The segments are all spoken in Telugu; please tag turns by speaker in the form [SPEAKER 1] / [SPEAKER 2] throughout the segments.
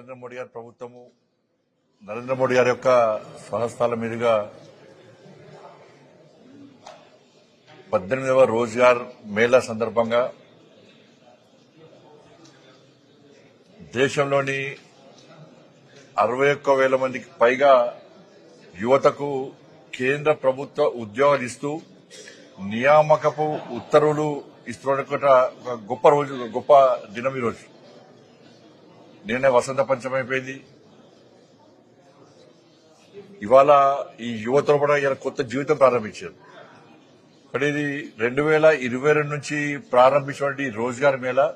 [SPEAKER 1] నరేంద్ర మోడీ గారి ప్రభుత్వము నరేంద్ర మోడీ గారి యొక్క స్వహస్తాల మీదుగా 18వ రోజ్గార్ మేళా సందర్భంగా దేశంలోని 61,000 మందికి పైగా యువతకు కేంద్ర ప్రభుత్వ ఉద్యోగాలు ఇస్తూ నియామకపు ఉత్తర్వులు ఇస్తున్న ఒక గొప్ప దినం ఈరోజు. నిన్నే వసంత పంచమి అయిపోయింది. ఇవాళ ఈ యువతలో కూడా ఇలా కొత్త జీవితం ప్రారంభించారు. కానీ ఇది 2022 నుంచి ప్రారంభించినటువంటి రోజ్గార్ మేళా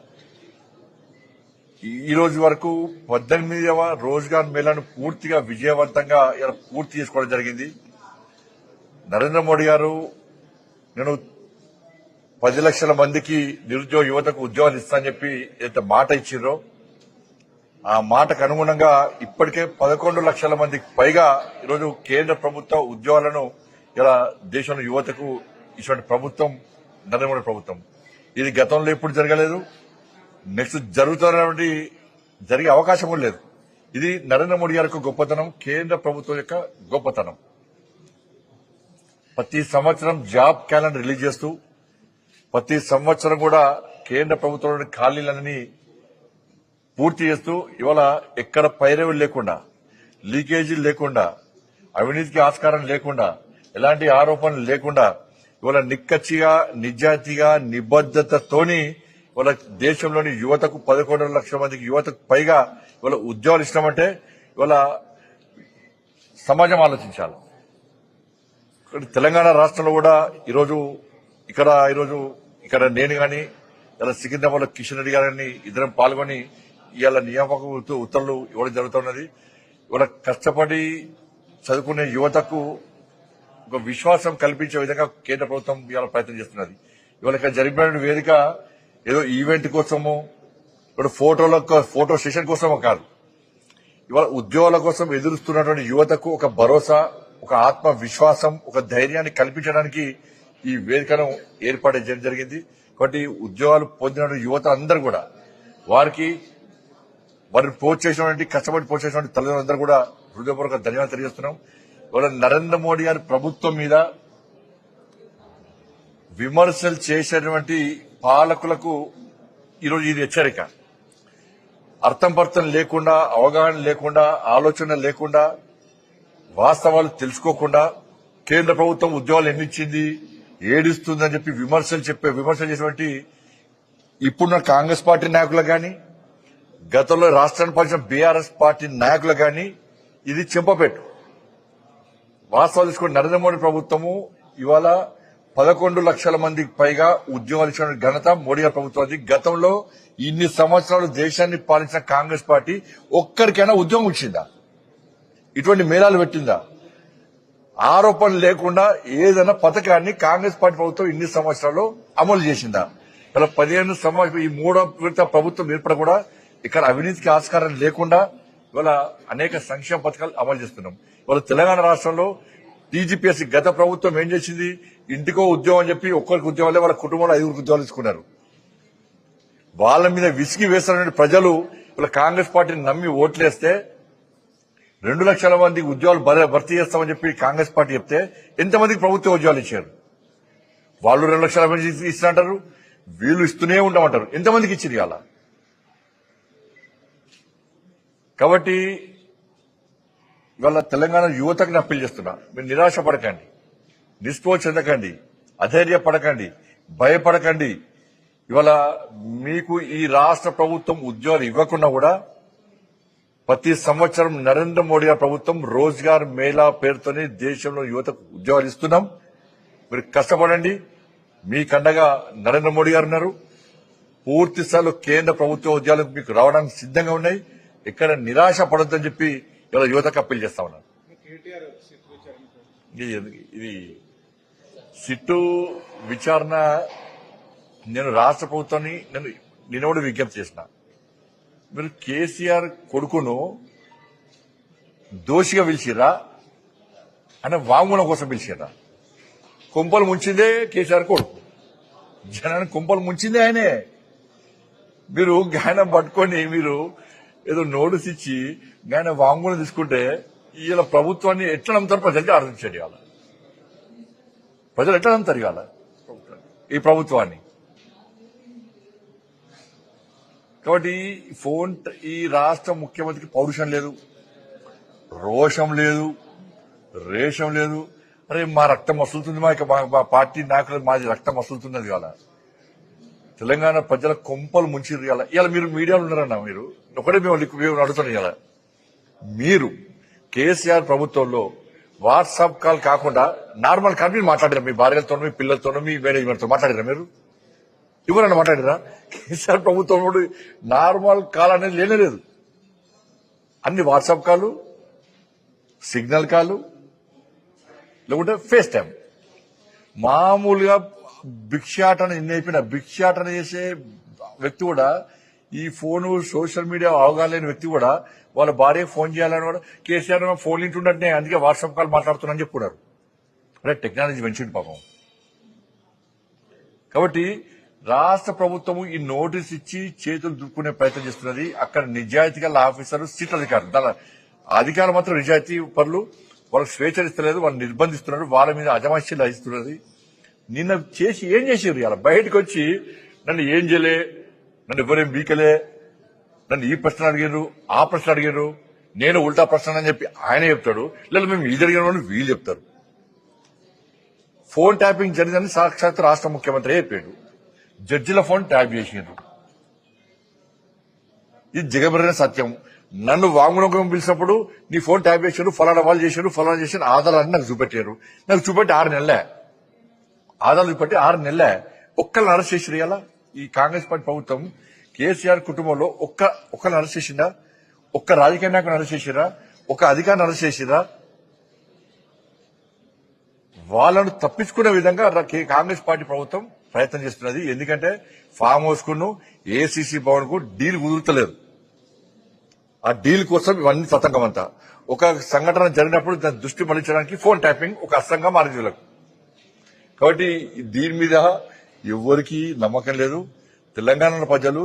[SPEAKER 1] ఈ రోజు వరకు 18వ రోజ్గార్ మేళాను పూర్తిగా విజయవంతంగా ఇలా పూర్తి చేసుకోవడం జరిగింది. నరేంద్ర మోడీ గారు నేను 10 లక్షల మందికి నిరుద్యోగ యువతకు ఉద్యోగాలు ఇస్తానని చెప్పి ఎంత మాట ఇచ్చిండ్రో ఆ మాటకు అనుగుణంగా ఇప్పటికే 11 లక్షల మందికి పైగా ఈరోజు కేంద్ర ప్రభుత్వ ఉద్యోగాలను ఇలా దేశంలో యువతకు ఇటువంటి ప్రభుత్వం నరేంద్ర మోడీ ప్రభుత్వం. ఇది గతంలో ఎప్పుడు జరగలేదు, నెక్స్ట్ జరుగుతున్నటువంటి జరిగే అవకాశం కూడా లేదు. ఇది నరేంద్ర మోడీ గారి యొక్క గొప్పతనం, కేంద్ర ప్రభుత్వం యొక్క గొప్పతనం. ప్రతి సంవత్సరం జాబ్ క్యాలెండర్ రిలీజ్ చేస్తూ ప్రతి సంవత్సరం కూడా కేంద్ర ప్రభుత్వంలోని ఖాళీలన్నీ పూర్తి చేస్తూ ఇవాళ ఎక్కడ పైరవులు లేకుండా, లీకేజీలు లేకుండా, అవినీతికి ఆస్కారం లేకుండా, ఎలాంటి ఆరోపణలు లేకుండా ఇవాళ నిక్కచ్చిగా నిజాయితీగా నిబద్దతతోని ఇవాళ దేశంలోని యువతకు 11 లక్షల మందికి యువతకు పైగా ఇవాళ ఉద్యోగాలు ఇస్తామంటే ఇవాళ సమాజం ఆలోచించాలి. తెలంగాణ రాష్ట్రంలో కూడా ఈరోజు ఇక్కడ నేను గాని ఇలా సికింద్రాబాద్ లో కిషన్ రెడ్డి గారిని ఇద్దరం పాల్గొని ఇవాళ నియామక ఉత్తర్వులు ఇవ్వడం జరుగుతున్నది. ఇవాళ కష్టపడి చదువుకునే యువతకు ఒక విశ్వాసం కల్పించే విధంగా కేంద్ర ప్రభుత్వం ఇవాళ ప్రయత్నం చేస్తున్నది. ఇవాళ ఇక్కడ జరిపిన వేదిక ఏదో ఈవెంట్ కోసమో ఇప్పుడు ఫోటో సెషన్ కోసమో కాదు. ఇవాళ ఉద్యోగాల కోసం ఎదురుస్తున్నటువంటి యువతకు ఒక భరోసా, ఒక ఆత్మ విశ్వాసం, ఒక ధైర్యాన్ని కల్పించడానికి ఈ వేదికను ఏర్పాటు చేయడం జరిగింది. కాబట్టి ఉద్యోగాలు పొందిన యువత అందరూ కూడా వారిని ప్రోత్సహించినటువంటి కష్టపడి ప్రోత్సహించినటువంటి తల్లిదండ్రులందరూ కూడా హృదయపూర్వక ధన్యవాదాలు తెలియజేస్తున్నాం. ఇవాళ నరేంద్ర మోడీ గారి ప్రభుత్వం మీద విమర్శలు చేసేటువంటి పాలకులకు ఈరోజు ఇది హెచ్చరిక. అర్థం పర్థం లేకుండా, అవగాహన లేకుండా, ఆలోచన లేకుండా, వాస్తవాలు తెలుసుకోకుండా కేంద్ర ప్రభుత్వం ఉద్యోగాలు ఎన్ని ఇచ్చింది, ఏడిస్తుందని చెప్పి విమర్శలు చేసేటువంటి ఇప్పుడున్న కాంగ్రెస్ పార్టీ నాయకులు గాని, గతంలో రాష్ట్రాన్ని పాలించిన బీఆర్ఎస్ పార్టీ నాయకులు గాని ఇది చెంపపెట్టు. వాస్తవాలు తీసుకుని నరేంద్ర మోడీ ప్రభుత్వము ఇవాళ 11 లక్షల మందికి పైగా ఉద్యోగాలు ఇచ్చిన ఘనత మోడీ గారి ప్రభుత్వానికి. గతంలో ఇన్ని సంవత్సరాలు దేశాన్ని పాలించిన కాంగ్రెస్ పార్టీ ఒక్కరికైనా ఉద్యోగం ఇచ్చిందా? ఇటువంటి మేళాలు పెట్టిందా? ఆరోపణలు లేకుండా ఏదైనా పథకాన్ని కాంగ్రెస్ పార్టీ ప్రభుత్వం ఇన్ని సంవత్సరాలు అమలు చేసిందా? ఇలా 15 సంవత్సరాలు ఈ మూడో విడత ప్రభుత్వం ఏర్పడ కూడా ఇక్కడ అవినీతికి ఆస్కారం లేకుండా ఇవాళ అనేక సంక్షేమ పథకాలు అమలు చేస్తున్నాం. ఇవాళ తెలంగాణ రాష్ట్రంలో టీజీపీఎస్సీ గత ప్రభుత్వం ఏం చేసింది? ఇంటికో ఉద్యోగం అని చెప్పి ఒక్కరికి ఉద్యోగాలే వాళ్ళ కుటుంబంలో 5 ఉద్యోగాలు తీసుకున్నారు. వాళ్ళ మీద విసిగి వేస్తున్న ప్రజలు ఇవాళ కాంగ్రెస్ పార్టీని నమ్మి ఓట్లేస్తే 2 లక్షల మందికి ఉద్యోగాలు భర్తీ చేస్తామని చెప్పి కాంగ్రెస్ పార్టీ చెప్తే ఎంతమందికి ప్రభుత్వ ఉద్యోగాలు ఇచ్చారు? వాళ్ళు 2 లక్షల మంది ఇస్తున్నారు, వీళ్ళు ఇస్తూనే ఉంటామంటారు. ఎంతమందికి ఇచ్చింది ఇవాళ? కాబట్టి ఇవాళ తెలంగాణ యువతకు అప్పీల్ చేస్తున్నా, మీరు నిరాశ పడకండి, నిస్పృహ చెందకండి, అధైర్యపడకండి, భయపడకండి. ఇవాళ మీకు ఈ రాష్ట్ర ప్రభుత్వం ఉద్యోగాలు ఇవ్వకుండా కూడా ప్రతి సంవత్సరం నరేంద్ర మోడీ గారి ప్రభుత్వం రోజ్గార్ మేళా పేరుతోనే దేశంలో యువతకు ఉద్యోగాలు ఇస్తున్నాం. మీరు కష్టపడండి, మీకండగా నరేంద్ర మోడీ గారు ఉన్నారు. పూర్తి స్థాయిలో కేంద్ర ప్రభుత్వ ఉద్యోగాలు మీకు రావడానికి సిద్ధంగా ఉన్నాయి. ఎక్కడ నిరాశ పడొద్దని చెప్పి ఇలా యువతకు అప్పీల్ చేస్తా ఉన్నాను. ఇది సిట్టు విచారణ నేను రాష్ట్ర ప్రభుత్వాన్ని నేను కూడా విజ్ఞప్తి చేసిన. మీరు కేసీఆర్ కొడుకును దోషిగా పిలిచిర్రా అనే వాంగ్మూలం కోసం పిలిచిర్రా? కొంపలు ముంచిందే కేసీఆర్ కొడుకు, జనాన్ని కొంపలు ముంచిందే ఆయనే. మీరు గాయనం పట్టుకొని మీరు ఏదో నోటీస్ ఇచ్చి ఆయన వాంగ్మూలం తీసుకుంటే ఇలా ప్రభుత్వాన్ని ఎట్లా నమ్ముతారు ప్రజలకి ఆలోచించండి. ఇవాళ ప్రజలు ఎట్లా నమ్ముతారు ఇవాళ ఈ ప్రభుత్వాన్ని? కాబట్టి ఈ రాష్ట్ర ముఖ్యమంత్రికి పౌరుషం లేదు, రోషం లేదు, రేషం లేదు. అరే మా రక్తం మసులుతుంది, మా పార్టీ నాయకులు మాది రక్తం మసులుతున్నది. ఇవాళ తెలంగాణ ప్రజల కొంపలు ముంచిరు. ఇవాళ మీరు మీడియాలో ఉన్నారన్న, మీరు ఒకటే మేము అడుగుతున్నాం. ఇవాళ మీరు కేసీఆర్ ప్రభుత్వంలో వాట్సాప్ కాల్ కాకుండా నార్మల్ కాల్ మీరు మాట్లాడారా? మీ భార్యలతో, మీ పిల్లలతో, మీ మేనేజ్మెంట్తో మాట్లాడారా? మీరు ఎవరన్నా మాట్లాడారా? కేసీఆర్ ప్రభుత్వంలో నార్మల్ కాల్ అనేది లేనేలేదు. అన్ని వాట్సాప్ కాలు, సిగ్నల్ కాలు, లేకుంటే ఫేస్ టైం. మామూలుగా భిక్షాటన అయిపోయిన భిక్షాటన చేసే వ్యక్తి కూడా, ఈ ఫోన్ సోషల్ మీడియా అవగాహన లేని వ్యక్తి కూడా వాళ్ళ భార్యకు ఫోన్ చేయాలని కూడా కేసీఆర్ ఫోన్ ఇంటుండే, అందుకే వాట్సాప్ కాల్ మాట్లాడుతున్నారని చెప్పుకున్నారు. అంటే టెక్నాలజీ పెంచింది పాపం. కాబట్టి రాష్ట్ర ప్రభుత్వము ఈ నోటీస్ ఇచ్చి చేతులు దుక్కునే ప్రయత్నం చేస్తున్నది. అక్కడ నిజాయితీ గల ఆఫీసర్లు, సీట్ అధికారులు, దాని అధికారులు మాత్రం నిజాయితీ పరులు, వాళ్ళకి స్వేచ్ఛనిస్తలేదు, వాళ్ళు నిర్బంధిస్తున్నారు, వాళ్ళ మీద అజమాయిషీలు వహిస్తున్నది. నిన్న చేసి ఏం చేసారు? ఇలా బయటకు వచ్చి నన్ను ఏం చేయలే, నన్ను ఎవరేం బీకలే, నన్ను ఈ ప్రశ్న అడిగారు, ఆ ప్రశ్న అడిగారు, నేను ఉల్టా ప్రశ్న అని చెప్పి ఆయన చెప్తాడు. లేదా మేము ఇది అడిగిన వీళ్ళు చెప్తారు. ఫోన్ ట్యాపింగ్ జరిగిందని సాక్షాత్ రాష్ట్ర ముఖ్యమంత్రి చెప్పాడు. జడ్జిల ఫోన్ ట్యాప్ చేసిండ్రు. ఇది జగబెరిన సత్యం. నన్ను వాంగ్మూలం పిలిచినప్పుడు నీ ఫోన్ ట్యాప్ చేశారు, ఫలానా వాళ్ళు చేశారు, ఫలానా చేశారు, ఆధారాన్ని నాకు చూపెట్టారు. నాకు చూపెట్టి 6 నెలలే ఆధారాలు చూపెట్టి 6 నెలలే ఒక్కరిని అరెస్ట్ చేసిరు. ఇలా ఈ కాంగ్రెస్ పార్టీ ప్రభుత్వం కేసీఆర్ కుటుంబంలో ఒక్కరిని అరెస్ట్ చేసిందా? ఒక్క రాజకీయ నాయకుని అరెస్ట్ చేసిరా? ఒక అధికారిని అరెస్ట్ చేసిరా? వాళ్ళను తప్పించుకునే విధంగా కాంగ్రెస్ పార్టీ ప్రభుత్వం ప్రయత్నం చేస్తున్నది. ఎందుకంటే ఫామ్ హౌస్ కును ఏసీసీ భవన్ కు డీల్ కుదురుతలేదు. ఆ డీల్ కోసం ఇవన్నీ తతంగం అంతా. ఒక సంఘటన జరిగినప్పుడు దాని దృష్టి మళ్లించడానికి ఫోన్ ట్యాపింగ్ ఒక అస్త్రంగా మారింది వీళ్ళకు. కాబట్టి దీని మీద ఎవరికి నమ్మకం లేదు. తెలంగాణ ప్రజలు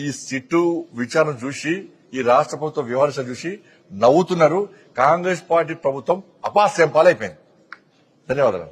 [SPEAKER 1] ఈ సిట్టు విచారణ చూసి, ఈ రాష్ట్ర ప్రభుత్వ వ్యవహారం చూసి నవ్వుతున్నారు. కాంగ్రెస్ పార్టీ ప్రభుత్వం అపాస్యం పాలైపోయింది. ధన్యవాదాలు.